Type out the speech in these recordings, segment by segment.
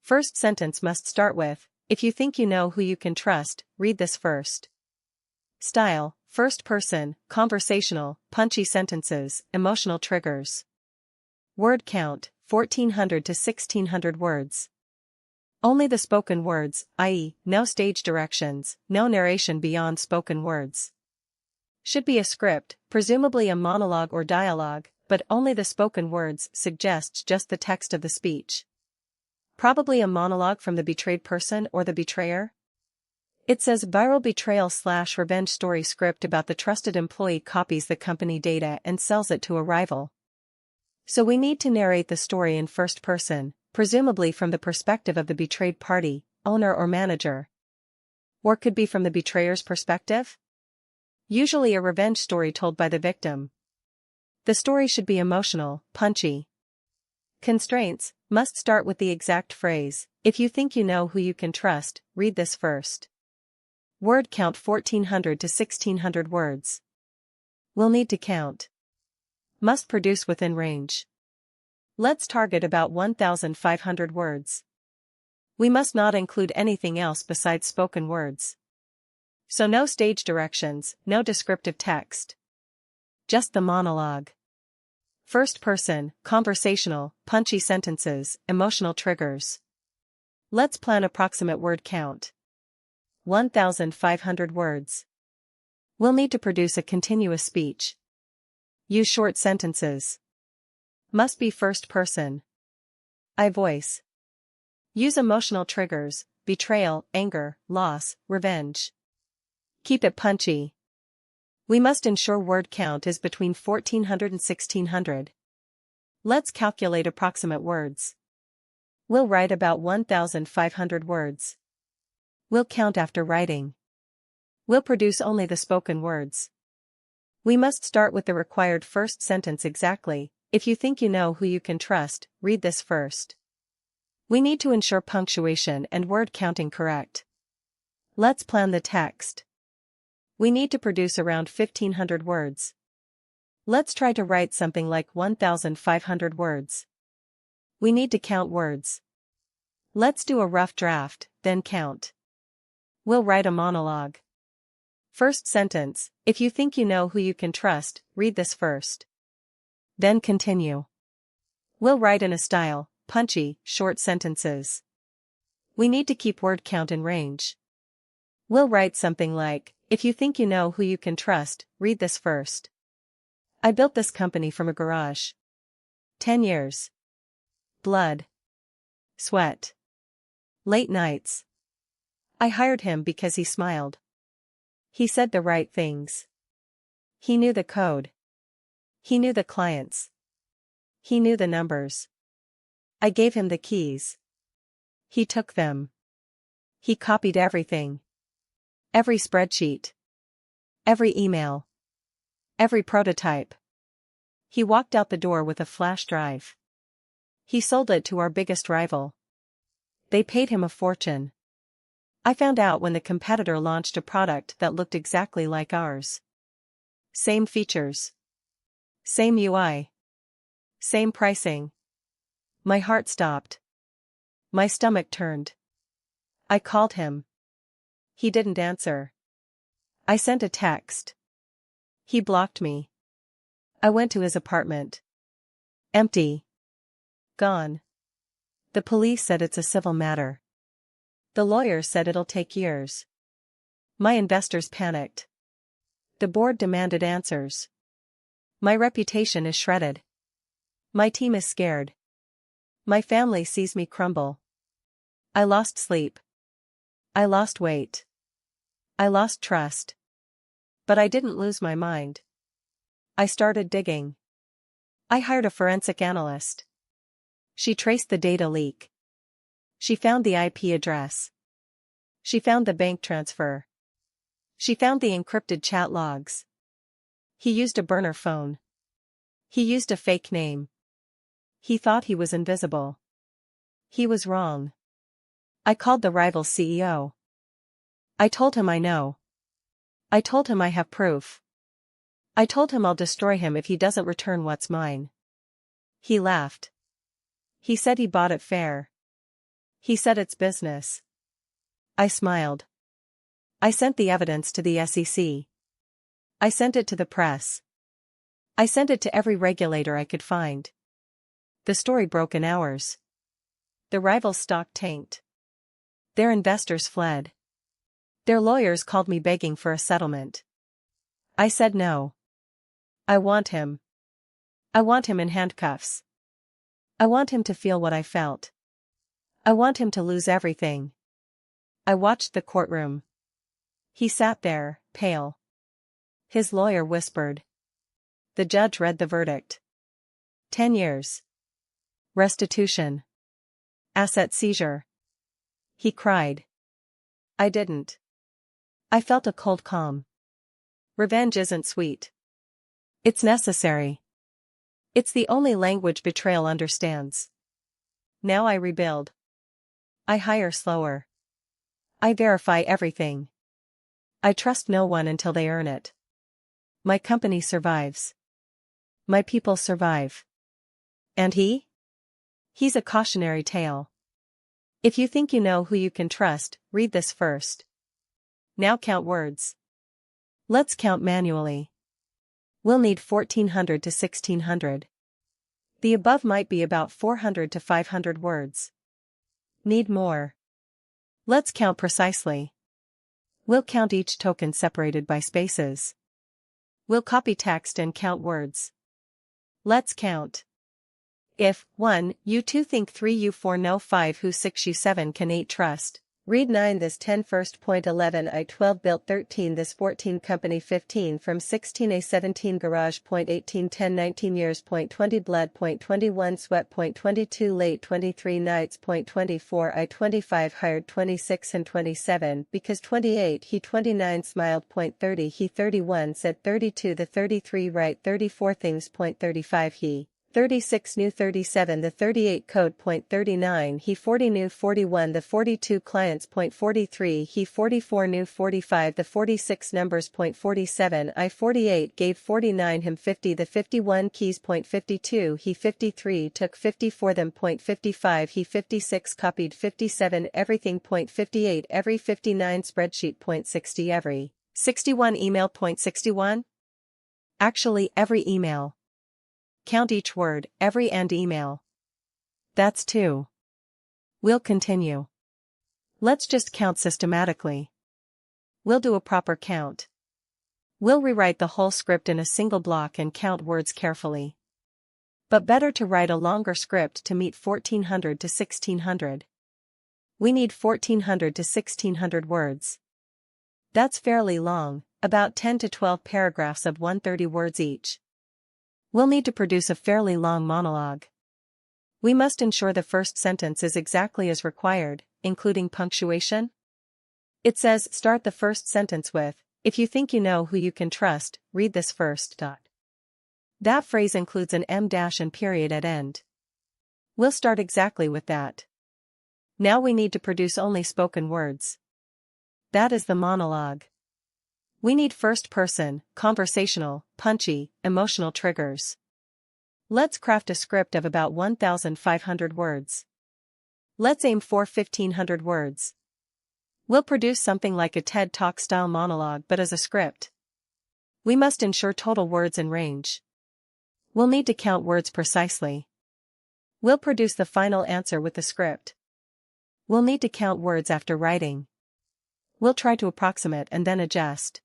First sentence must start with, "If you think you know who you can trust, read this first." Style, first person, conversational, punchy sentences, emotional triggers. Word count, 1400 to 1600 words. Only the spoken words, i.e., no stage directions, no narration beyond spoken words. Should be a script, presumably a monologue or dialogue, but only the spoken words suggests just the text of the speech. Probably a monologue from the betrayed person or the betrayer. It says viral betrayal/revenge story script about the trusted employee copies the company data and sells it to a rival. So we need to narrate the story in first person, presumably from the perspective of the betrayed party, owner or manager. Or could be from the betrayer's perspective? Usually a revenge story told by the victim. The story should be emotional, punchy. Constraints must start with the exact phrase, "If you think you know who you can trust, read this first." Word count 1400 to 1600 words. Will need to count. Must produce within range. Let's target about 1500 words. We must not include anything else besides spoken words. So no stage directions, no descriptive text. Just the monologue. First person, conversational, punchy sentences, emotional triggers. Let's plan approximate word count. 1500 words. We'll need to produce a continuous speech. Use short sentences. Must be first person. I voice. Use emotional triggers, betrayal, anger, loss, revenge. Keep it punchy. We must ensure word count is between 1400 and 1600. Let's calculate approximate words. We'll write about 1500 words. We'll count after writing. We'll produce only the spoken words. We must start with the required first sentence exactly. If you think you know who you can trust, read this first. We need to ensure punctuation and word counting correct. Let's plan the text. We need to produce around 1500 words. Let's try to write something like 1500 words. We need to count words. Let's do a rough draft, then count. We'll write a monologue. First sentence, "If you think you know who you can trust, read this first." Then continue. We'll write in a style, punchy, short sentences. We need to keep word count in range. We'll write something like, "If you think you know who you can trust, read this first. I built this company from a garage. 10 years. Blood. Sweat. Late nights. I hired him because he smiled. He said the right things. He knew the code. He knew the clients. He knew the numbers. I gave him the keys. He took them. He copied everything. Every spreadsheet. Every email. Every prototype. He walked out the door with a flash drive. He sold it to our biggest rival. They paid him a fortune. I found out when the competitor launched a product that looked exactly like ours. Same features. Same UI. Same pricing. My heart stopped. My stomach turned. I called him. He didn't answer. I sent a text. He blocked me. I went to his apartment. Empty. Gone. The police said it's a civil matter. The lawyer said it'll take years. My investors panicked. The board demanded answers. My reputation is shredded. My team is scared. My family sees me crumble. I lost sleep. I lost weight. I lost trust. But I didn't lose my mind. I started digging. I hired a forensic analyst. She traced the data leak. She found the IP address. She found the bank transfer. She found the encrypted chat logs. He used a burner phone. He used a fake name. He thought he was invisible. He was wrong. I called the rival CEO. I told him I know. I told him I have proof. I told him I'll destroy him if he doesn't return what's mine. He laughed. He said he bought it fair. He said it's business. I smiled. I sent the evidence to the SEC. I sent it to the press. I sent it to every regulator I could find. The story broke in hours. The rival stock tanked. Their investors fled. Their lawyers called me begging for a settlement. I said no. I want him. I want him in handcuffs. I want him to feel what I felt. I want him to lose everything. I watched the courtroom. He sat there, pale. His lawyer whispered. The judge read the verdict. 10 years. Restitution. Asset seizure. He cried. I didn't. I felt a cold calm. Revenge isn't sweet. It's necessary. It's the only language betrayal understands. Now I rebuild. I hire slower. I verify everything. I trust no one until they earn it. My company survives. My people survive. And he? He's a cautionary tale. If you think you know who you can trust, read this first. Now count words. Let's count manually. We'll need 1400 to 1600. The above might be about 400 to 500 words. Need more. Let's count precisely. We'll count each token separated by spaces. We'll copy text and count words. Let's count. If 1, you 2 think 3 you 4 no 5 who 6 you 7 can 8 trust. Read 9 this 10 first point 11 I 12 built 13 this 14 company 15 from 16 a 17 garage point 18 10 19 years point 20 blood point 21 sweat point 22 late 23 nights point 24 I 25 hired 26 and 27 because 28 he 29 smiled point 30 he 31 said 32 the 33 right 34 things point 35 he 36 knew 37 the 38 code point 39 he 40 knew 41 the 42 clients point 43 he 44 knew 45 the 46 numbers point 47 I 48 gave 49 him 50 the 51 keys point 52 he 53 took 54 them point 55 he 56 copied 57 everything point 58 every 59 spreadsheet point 60 every 61 email point 61 actually every email. Count each word, every and email. That's 2. We'll continue. Let's just count systematically. We'll do a proper count. We'll rewrite the whole script in a single block and count words carefully. But better to write a longer script to meet 1400 to 1600. We need 1400 to 1600 words. That's fairly long, about 10 to 12 paragraphs of 130 words each. We'll need to produce a fairly long monologue. We must ensure the first sentence is exactly as required, including punctuation. It says start the first sentence with, if you think you know who you can trust, read this first. That phrase includes an em dash and period at end. We'll start exactly with that. Now we need to produce only spoken words. That is the monologue. We need first-person, conversational, punchy, emotional triggers. Let's craft a script of about 1,500 words. Let's aim for 1,500 words. We'll produce something like a TED Talk-style monologue but as a script. We must ensure total words in range. We'll need to count words precisely. We'll produce the final answer with the script. We'll need to count words after writing. We'll try to approximate and then adjust.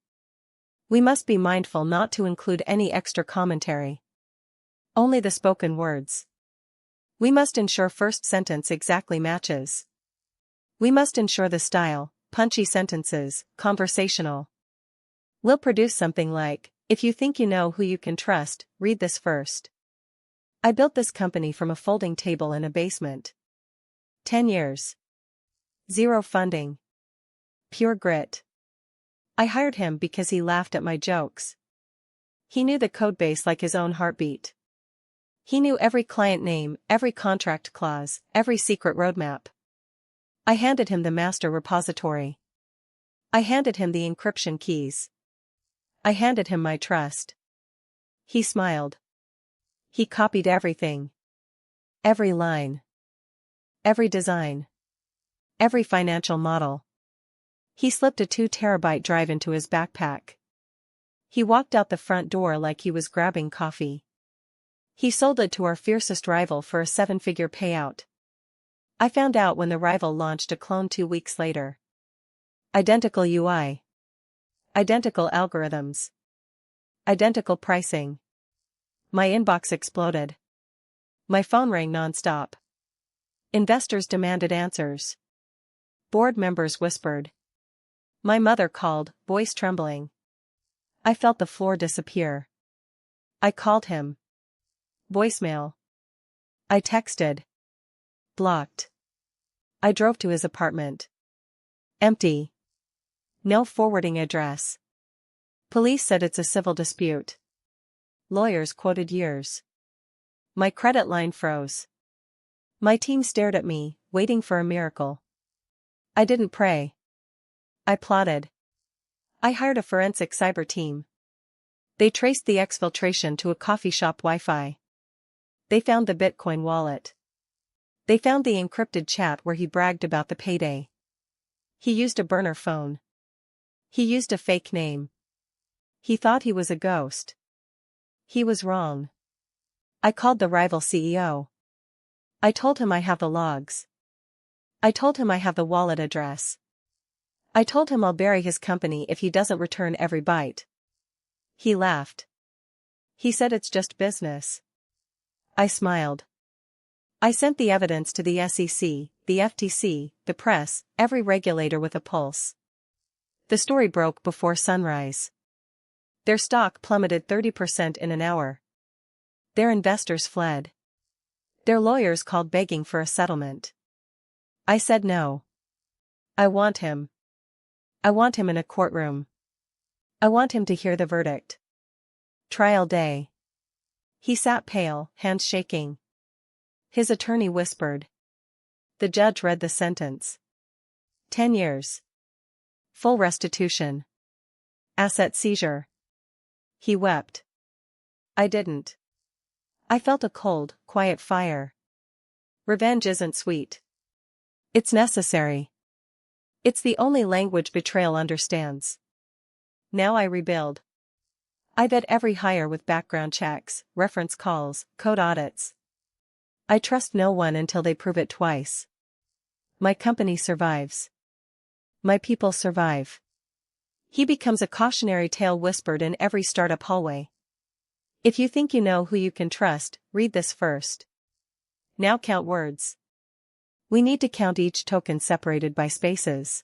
We must be mindful not to include any extra commentary. Only the spoken words. We must ensure first sentence exactly matches. We must ensure the style, punchy sentences, conversational. We'll produce something like, if you think you know who you can trust, read this first. I built this company from a folding table in a basement. 10 years. Zero funding. Pure grit. I hired him because he laughed at my jokes. He knew the codebase like his own heartbeat. He knew every client name, every contract clause, every secret roadmap. I handed him the master repository. I handed him the encryption keys. I handed him my trust. He smiled. He copied everything. Every line. Every design. Every financial model. He slipped a 2 terabyte drive into his backpack. He walked out the front door like he was grabbing coffee. He sold it to our fiercest rival for a 7-figure payout. I found out when the rival launched a clone 2 weeks later. Identical UI. Identical algorithms. Identical pricing. My inbox exploded. My phone rang nonstop. Investors demanded answers. Board members whispered. My mother called, voice trembling. I felt the floor disappear. I called him. Voicemail. I texted. Blocked. I drove to his apartment. Empty. No forwarding address. Police said it's a civil dispute. Lawyers quoted years. My credit line froze. My team stared at me, waiting for a miracle. I didn't pray. I plotted. I hired a forensic cyber team. They traced the exfiltration to a coffee shop Wi-Fi. They found the Bitcoin wallet. They found the encrypted chat where he bragged about the payday. He used a burner phone. He used a fake name. He thought he was a ghost. He was wrong. I called the rival CEO. I told him I have the logs. I told him I have the wallet address. I told him I'll bury his company if he doesn't return every byte. He laughed. He said it's just business. I smiled. I sent the evidence to the SEC, the FTC, the press, every regulator with a pulse. The story broke before sunrise. Their stock plummeted 30% in an hour. Their investors fled. Their lawyers called begging for a settlement. I said no. I want him. I want him in a courtroom. I want him to hear the verdict. Trial day. He sat pale, hands shaking. His attorney whispered. The judge read the sentence. 10 years. Full restitution. Asset seizure. He wept. I didn't. I felt a cold, quiet fire. Revenge isn't sweet. It's necessary. It's the only language betrayal understands. Now I rebuild. I vet every hire with background checks, reference calls, code audits. I trust no one until they prove it twice. My company survives. My people survive. He becomes a cautionary tale whispered in every startup hallway. If you think you know who you can trust, read this first. Now count words. We need to count each token separated by spaces.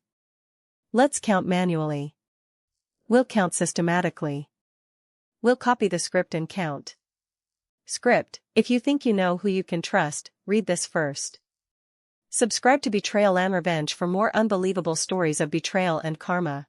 Let's count manually. We'll count systematically. We'll copy the script and count. Script, if you think you know who you can trust, read this first. Subscribe to Betrayal and Revenge for more unbelievable stories of betrayal and karma.